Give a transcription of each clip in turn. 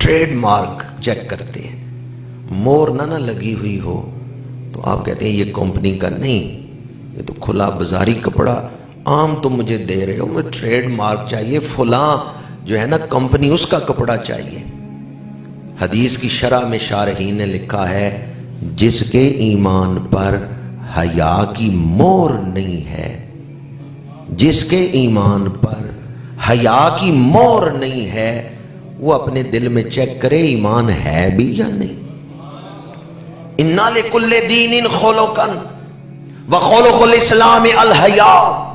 Trade mark check کرتے ہیں، مور نہ لگی ہوئی ہو تو آپ کہتے ہیں یہ کمپنی کا نہیں، یہ تو کھلا بازاری کپڑا عام تم مجھے دے رہے ہو، مجھے ٹریڈ مارک چاہیے، فلاں جو ہے نا کمپنی اس کا کپڑا چاہیے۔ حدیث کی شرح میں شارحین نے لکھا ہے جس کے ایمان پر حیا کی مور نہیں ہے، جس کے ایمان پر حیا کی مور نہیں ہے وہ اپنے دل میں چیک کرے ایمان ہے بھی یا نہیں۔ اِنَّ لِكُلِّ دِینٍ خُلُقًا وَخُلُقُ الْإِسْلَامِ الْحَیَاءُ،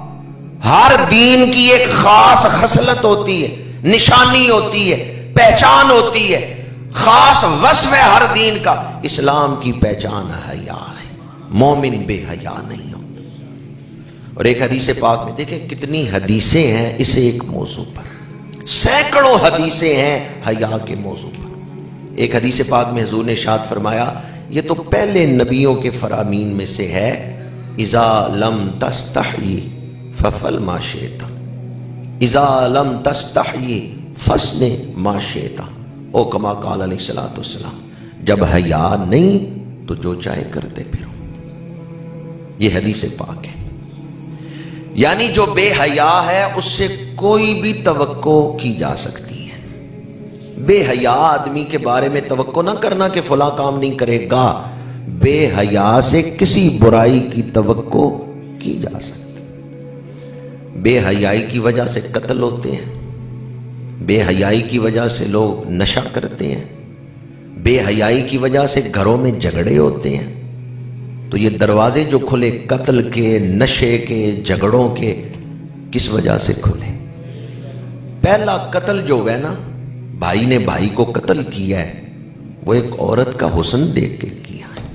ہر دین کی ایک خاص خصلت ہوتی ہے، نشانی ہوتی ہے، پہچان ہوتی ہے، خاص وصف ہے ہر دین کا۔ اسلام کی پہچان حیا ہے، مومن بے حیا نہیں ہوتا۔ اور ایک حدیث پاک میں دیکھیں کتنی حدیثیں ہیں اس ایک موضوع پر، سینکڑوں حدیثیں ہیں حیا کے موضوع پر۔ ایک حدیث پاک میں حضور نے ارشاد فرمایا، یہ تو پہلے نبیوں کے فرامین میں سے ہے، اذا لم تستحی ففعل ما شئت، اذا لم تستحی فاصنع ما شئت، او کما قال علیہ الصلوۃ والسلام، جب حیا نہیں تو جو چاہے کرتے پھرو۔ یہ حدیث پاک ہے، یعنی جو بے حیا ہے اس سے کوئی بھی توقع کی جا سکتی ہے۔ بے حیا آدمی کے بارے میں توقع نہ کرنا کہ فلاں کام نہیں کرے گا، بے حیا سے کسی برائی کی توقع کی جا سکتی۔ بے حیائی کی وجہ سے قتل ہوتے ہیں، بے حیائی کی وجہ سے لوگ نشہ کرتے ہیں، بے حیائی کی وجہ سے گھروں میں جھگڑے ہوتے ہیں۔ تو یہ دروازے جو کھلے قتل کے، نشے کے، جھگڑوں کے، کس وجہ سے کھلے؟ پہلا قتل جو ہے نا، بھائی نے بھائی کو قتل کیا ہے، وہ ایک عورت کا حسن دیکھ کے کیا ہے۔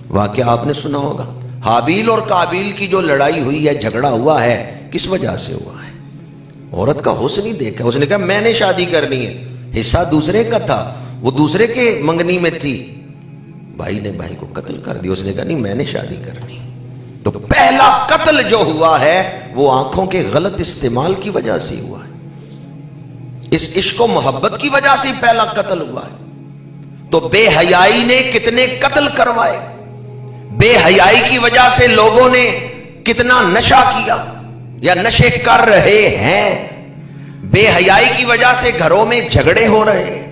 واقعہ آپ نے سنا ہوگا، حابیل اور قابیل کی جو لڑائی ہوئی ہے، جھگڑا ہوا ہے، کس وجہ سے ہوا ہے؟ عورت کا حسن ہی دیکھا، اس نے کہا میں نے شادی کرنی ہے، حصہ دوسرے کا تھا، وہ دوسرے کے منگنی میں تھی، بھائی نے بھائی کو قتل کر دیا، اس نے کہا نہیں میں نے شادی کرنی۔ تو پہلا قتل جو ہوا ہے وہ آنکھوں کے غلط استعمال کی وجہ سے ہوا ہے، اس عشق و محبت کی وجہ سے پہلا قتل ہوا ہے۔ تو بے حیائی نے کتنے قتل کروائے، بے حیائی کی وجہ سے لوگوں نے کتنا نشہ کیا یا نشے کر رہے ہیں، بے حیائی کی وجہ سے گھروں میں جھگڑے ہو رہے ہیں۔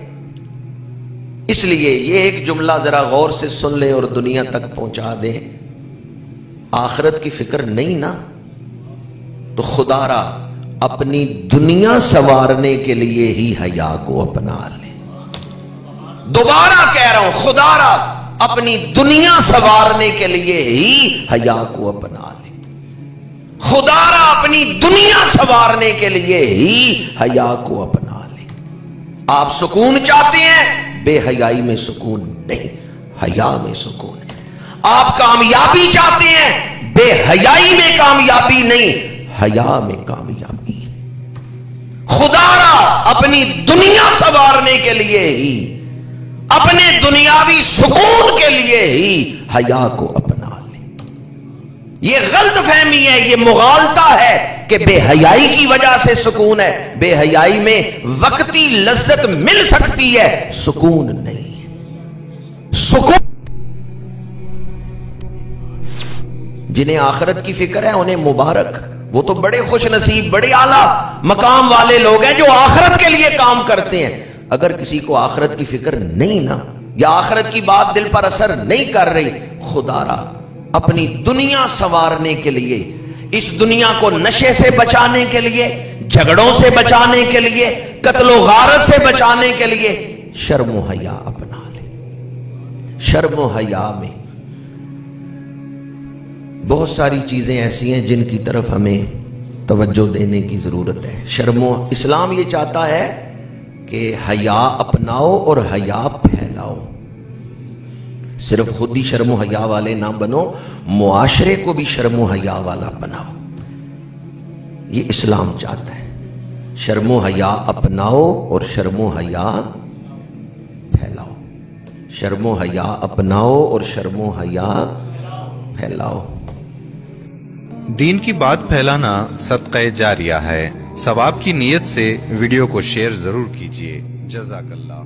اس لیے یہ ایک جملہ ذرا غور سے سن لیں اور دنیا تک پہنچا دیں، آخرت کی فکر نہیں نا تو خدا را اپنی دنیا سنوارنے کے لیے ہی حیا کو اپنا لیں۔ دوبارہ کہہ رہا ہوں، خدا را اپنی دنیا سنوارنے کے لیے ہی حیا کو اپنا لیں، خدا را اپنی دنیا سنوارنے کے لیے ہی حیا کو اپنا لیں۔ آپ سکون چاہتے ہیں، بے حیائی میں سکون نہیں، حیا میں سکون ہے۔ آپ کامیابی چاہتے ہیں، بے حیائی میں کامیابی نہیں، حیا میں کامیابی ہے۔ خدا را اپنی دنیا سنوارنے کے لیے ہی، اپنے دنیاوی سکون کے لیے ہی حیا کو اپنا لیں۔ یہ غلط فہمی ہے، یہ مغالطہ ہے کہ بے حیائی کی وجہ سے سکون ہے۔ بے حیائی میں وقتی لذت مل سکتی ہے، سکون نہیں ہے۔ سکون جنہیں آخرت کی فکر ہے انہیں مبارک، وہ تو بڑے خوش نصیب، بڑے اعلیٰ مقام والے لوگ ہیں جو آخرت کے لیے کام کرتے ہیں۔ اگر کسی کو آخرت کی فکر نہیں نا، یا آخرت کی بات دل پر اثر نہیں کر رہی، خدا را اپنی دنیا سنوارنے کے لیے، اس دنیا کو نشے سے بچانے کے لیے، جھگڑوں سے بچانے کے لیے، قتل و غارت سے بچانے کے لیے شرم و حیا اپنا لے۔ شرم و حیا میں بہت ساری چیزیں ایسی ہیں جن کی طرف ہمیں توجہ دینے کی ضرورت ہے۔ اسلام یہ چاہتا ہے کہ حیا اپناؤ اور حیا پھیلاؤ، صرف خود ہی شرم و حیا والے نہ بنو، معاشرے کو بھی شرم و حیا والا بناؤ۔ یہ اسلام چاہتا ہے، شرم و حیا اپناؤ اور شرم و حیا پھیلاؤ، شرم و حیا اپناؤ اور شرم و حیا پھیلاؤ۔ دین کی بات پھیلانا صدقہ جاریہ ہے، ثواب کی نیت سے ویڈیو کو شیئر ضرور کیجیے۔ جزاک اللہ۔